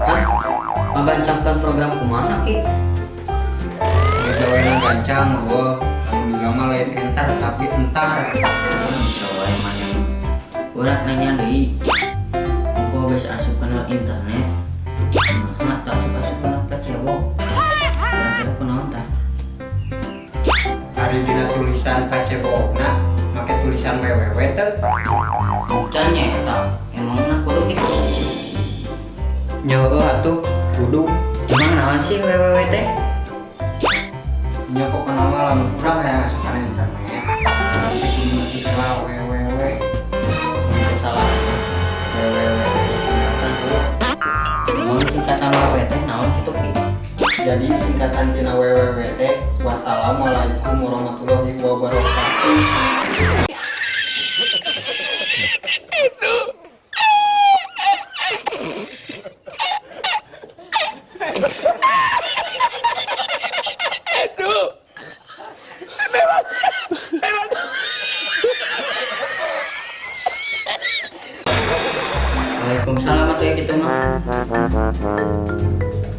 Magancangkan program kemana ki? Gawean gancang gua anu juga mah lain entar tapi entar. Bisa wae mana. Urang nanya deui. Engko geus asup kana internet. Nah, tak asup kana placebo. Kira-kira kunaon tah? Hari dina tulisan kacebokna make tulisan www teh. Can eta. Emangna kudu kitu? Nya atuh kudu Emang naon sih www teh? nya pokona mah lamun urang aya asup kana internet. Nanti kudu tinggal www. Teu salah. www singkatan tuh. Emang singkatan www teh naon kitu ki? Jadi singkatan tina www teh wassalamualaikum warahmatullahi wabarakatuh. Waalaikumsalam atuh ya kitu mah.